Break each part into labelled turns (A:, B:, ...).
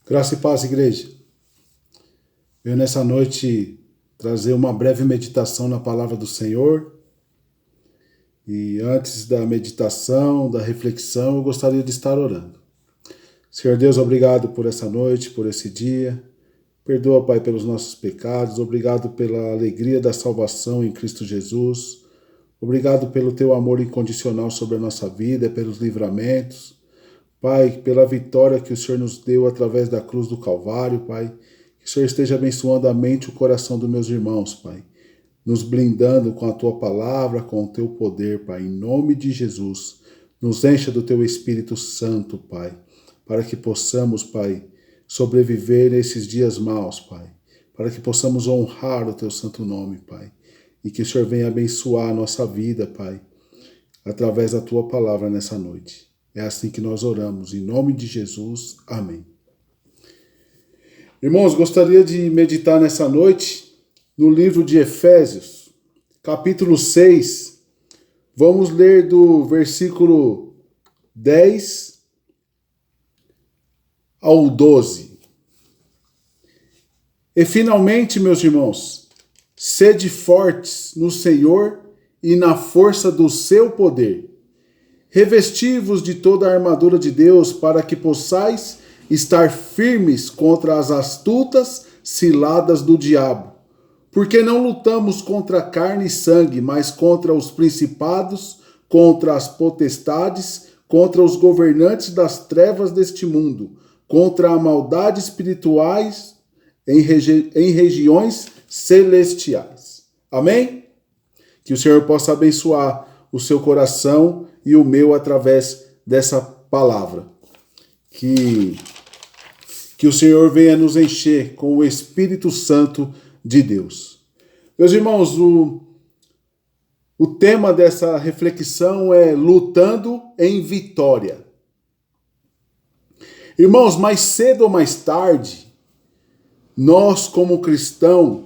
A: Graça e paz, igreja. Venho nessa noite trazer uma breve meditação na palavra do Senhor. E antes da meditação, da reflexão, eu gostaria de estar orando. Senhor Deus, obrigado por essa noite, por esse dia. Perdoa, Pai, pelos nossos pecados. Obrigado pela alegria da salvação em Cristo Jesus. Obrigado pelo teu amor incondicional sobre a nossa vida, pelos livramentos. Pai, pela vitória que o Senhor nos deu através da cruz do Calvário, Pai. Que o Senhor esteja abençoando a mente e o coração dos meus irmãos, Pai. Nos blindando com a Tua palavra, com o Teu poder, Pai. Em nome de Jesus, nos encha do Teu Espírito Santo, Pai. Para que possamos, Pai, sobreviver nesses dias maus, Pai. Para que possamos honrar o Teu santo nome, Pai. E que o Senhor venha abençoar a nossa vida, Pai. Através da Tua palavra nessa noite. É assim que nós oramos, em nome de Jesus. Amém. Irmãos, gostaria de meditar nessa noite no livro de Efésios, capítulo 6. Vamos ler do versículo 10 ao 12. E finalmente, meus irmãos, sede fortes no Senhor e na força do seu poder. Revesti-vos de toda a armadura de Deus para que possais estar firmes contra as astutas ciladas do diabo. Porque não lutamos contra carne e sangue, mas contra os principados, contra as potestades, contra os governantes das trevas deste mundo, contra a maldade espirituais em regiões celestiais. Amém? Que o Senhor possa abençoar o seu coração e o meu através dessa palavra. Que o Senhor venha nos encher com o Espírito Santo de Deus. Meus irmãos, o tema dessa reflexão é lutando em vitória. Irmãos, mais cedo ou mais tarde, nós como cristãos,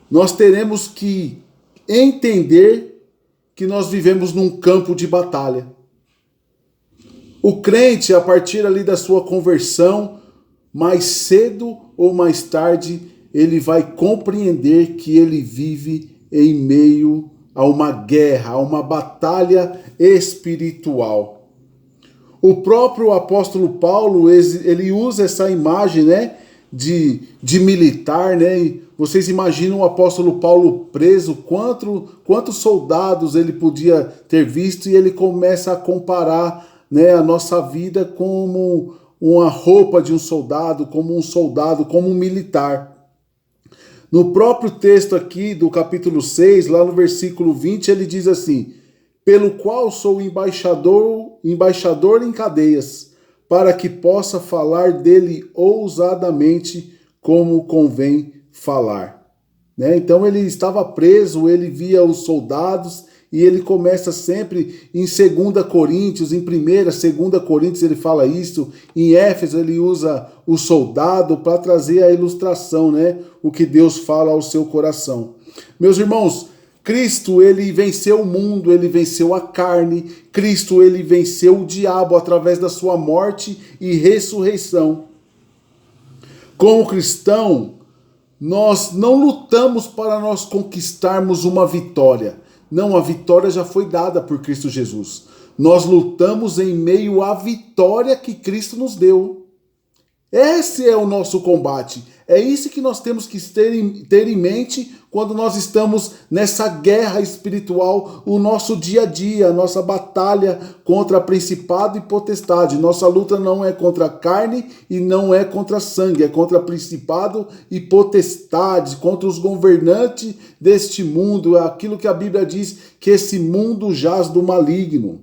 A: nós teremos que entender que nós vivemos num campo de batalha. O crente, a partir ali da sua conversão, mais cedo ou mais tarde, ele vai compreender que ele vive em meio a uma guerra, a uma batalha espiritual. O próprio apóstolo Paulo, ele usa essa imagem, né, de militar, né? Vocês imaginam o apóstolo Paulo preso, quantos soldados ele podia ter visto, e ele começa a comparar, né, a nossa vida como uma roupa de um soldado, como um militar. No próprio texto aqui do capítulo 6, lá no versículo 20, ele diz assim: pelo qual sou embaixador em cadeias, para que possa falar dele ousadamente como convém falar. Né? Então ele estava preso, ele via os soldados, e ele começa sempre em 2 Coríntios, em 1ª, 2 Coríntios ele fala isso, em Éfeso ele usa o soldado para trazer a ilustração, né? O que Deus fala ao seu coração. Meus irmãos, Cristo, ele venceu o mundo, ele venceu a carne, Cristo, ele venceu o diabo através da sua morte e ressurreição. Como cristão, nós não lutamos para nós conquistarmos uma vitória. Não, a vitória já foi dada por Cristo Jesus. Nós lutamos em meio à vitória que Cristo nos deu. Esse é o nosso combate. É isso que nós temos que ter em mente quando nós estamos nessa guerra espiritual, o nosso dia a dia, a nossa batalha contra principado e potestade. Nossa luta não é contra carne e não é contra sangue, é contra principado e potestade, contra os governantes deste mundo, aquilo que a Bíblia diz, que esse mundo jaz do maligno.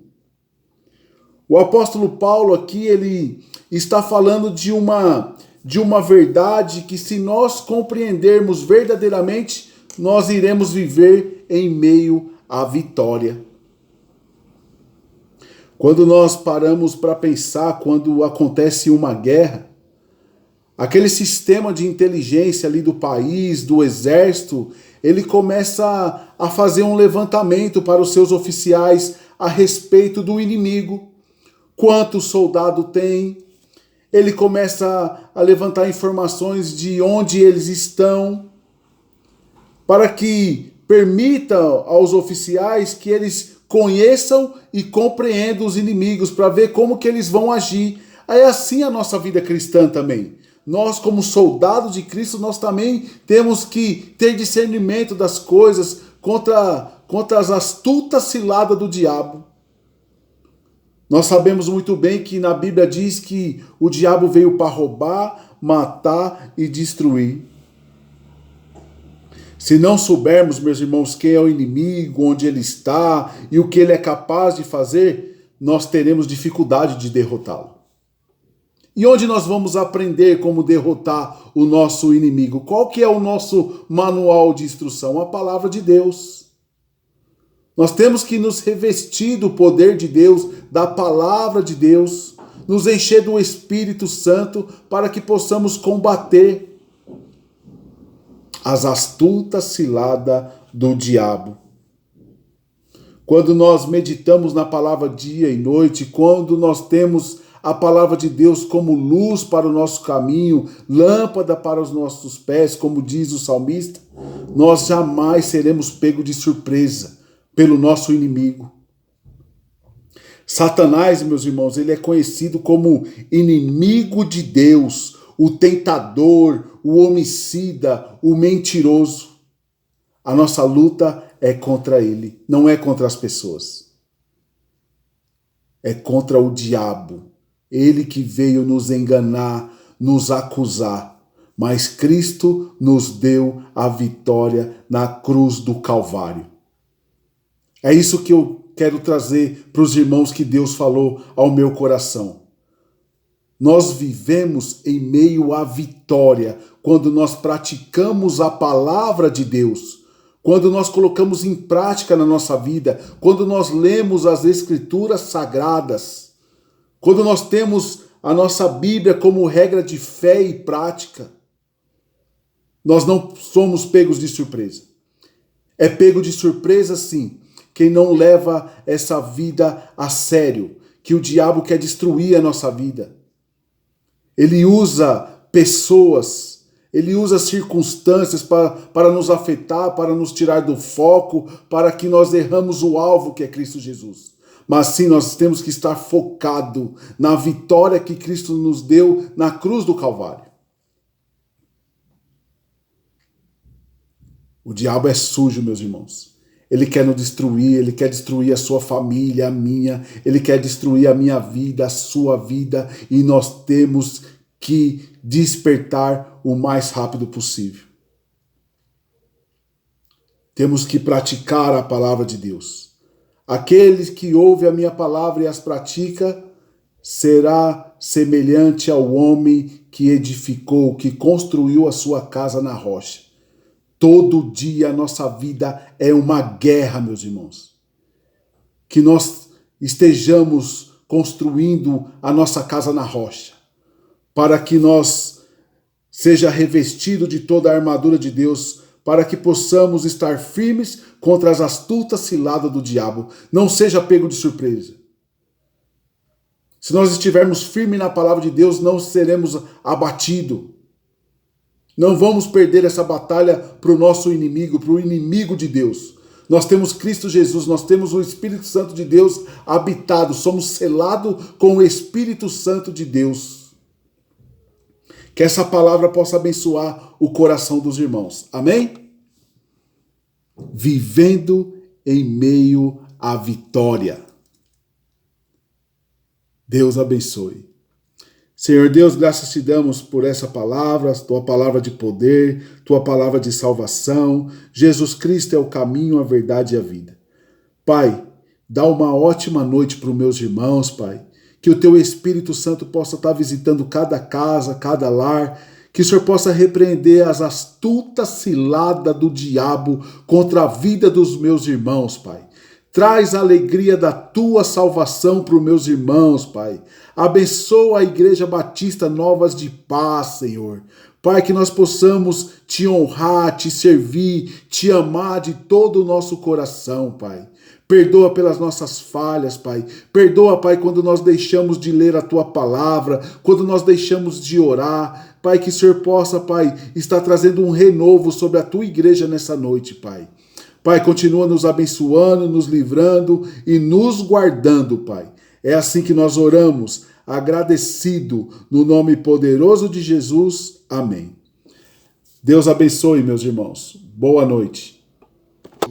A: O apóstolo Paulo aqui, ele está falando de uma verdade que, se nós compreendermos verdadeiramente, nós iremos viver em meio à vitória. Quando nós paramos para pensar, quando acontece uma guerra, aquele sistema de inteligência ali do país, do exército, ele começa a fazer um levantamento para os seus oficiais a respeito do inimigo. Quanto soldado tem? ele começa a levantar informações de onde eles estão, para que permita aos oficiais que eles conheçam e compreendam os inimigos, para ver como que eles vão agir. É assim a nossa vida cristã também. Nós, como soldados de Cristo, nós também temos que ter discernimento das coisas contra as astutas ciladas do diabo. Nós sabemos muito bem que na Bíblia diz que o diabo veio para roubar, matar e destruir. Se não soubermos, meus irmãos, quem é o inimigo, onde ele está e o que ele é capaz de fazer, nós teremos dificuldade de derrotá-lo. E onde nós vamos aprender como derrotar o nosso inimigo? Qual que é o nosso manual de instrução? A palavra de Deus. Nós temos que nos revestir do poder de Deus, da palavra de Deus, nos encher do Espírito Santo para que possamos combater as astutas ciladas do diabo. Quando nós meditamos na palavra dia e noite, quando nós temos a palavra de Deus como luz para o nosso caminho, lâmpada para os nossos pés, como diz o salmista, nós jamais seremos pegos de surpresa pelo nosso inimigo. Satanás, meus irmãos, ele é conhecido como inimigo de Deus, o tentador, o homicida, o mentiroso. A nossa luta é contra ele, não é contra as pessoas. É contra o diabo. Ele que veio nos enganar, nos acusar. Mas Cristo nos deu a vitória na cruz do Calvário. É isso que eu quero trazer para os irmãos que Deus falou ao meu coração. Nós vivemos em meio à vitória quando nós praticamos a palavra de Deus, quando nós colocamos em prática na nossa vida, quando nós lemos as Escrituras Sagradas, quando nós temos a nossa Bíblia como regra de fé e prática. Nós não somos pegos de surpresa. É pego de surpresa, sim, quem não leva essa vida a sério, que o diabo quer destruir a nossa vida. Ele usa pessoas, ele usa circunstâncias para nos afetar, para nos tirar do foco, para que nós erramos o alvo que é Cristo Jesus. Mas sim, nós temos que estar focado na vitória que Cristo nos deu na cruz do Calvário. O diabo é sujo, meus irmãos. Ele quer nos destruir, ele quer destruir a sua família, a minha, ele quer destruir a minha vida, a sua vida, e nós temos que despertar o mais rápido possível. Temos que praticar a palavra de Deus. Aquele que ouve a minha palavra e as pratica será semelhante ao homem que edificou, que construiu a sua casa na rocha. Todo dia a nossa vida é uma guerra, meus irmãos. Que nós estejamos construindo a nossa casa na rocha, para que nós seja revestido de toda a armadura de Deus, para que possamos estar firmes contra as astutas ciladas do diabo. Não seja pego de surpresa. Se nós estivermos firmes na palavra de Deus, não seremos abatidos. Não vamos perder essa batalha para o nosso inimigo, para o inimigo de Deus. Nós temos Cristo Jesus, nós temos o Espírito Santo de Deus habitado, somos selados com o Espírito Santo de Deus. Que essa palavra possa abençoar o coração dos irmãos. Amém? Vivendo em meio à vitória. Deus abençoe. Senhor Deus, graças te damos por essa palavra, tua palavra de poder, tua palavra de salvação. Jesus Cristo é o caminho, a verdade e a vida. Pai, dá uma ótima noite para os meus irmãos, Pai. Que o teu Espírito Santo possa estar visitando cada casa, cada lar. Que o Senhor possa repreender as astutas ciladas do diabo contra a vida dos meus irmãos, Pai. Traz a alegria da tua salvação para os meus irmãos, Pai. Abençoa a Igreja Batista Novas de Paz, Senhor. Pai, que nós possamos te honrar, te servir, te amar de todo o nosso coração, Pai. Perdoa pelas nossas falhas, Pai. Perdoa, Pai, quando nós deixamos de ler a Tua palavra, quando nós deixamos de orar. Pai, que o Senhor possa, Pai, estar trazendo um renovo sobre a Tua igreja nessa noite, Pai. Pai, continua nos abençoando, nos livrando e nos guardando, Pai. É assim que nós oramos, agradecido, no nome poderoso de Jesus. Amém. Deus abençoe, meus irmãos. Boa noite.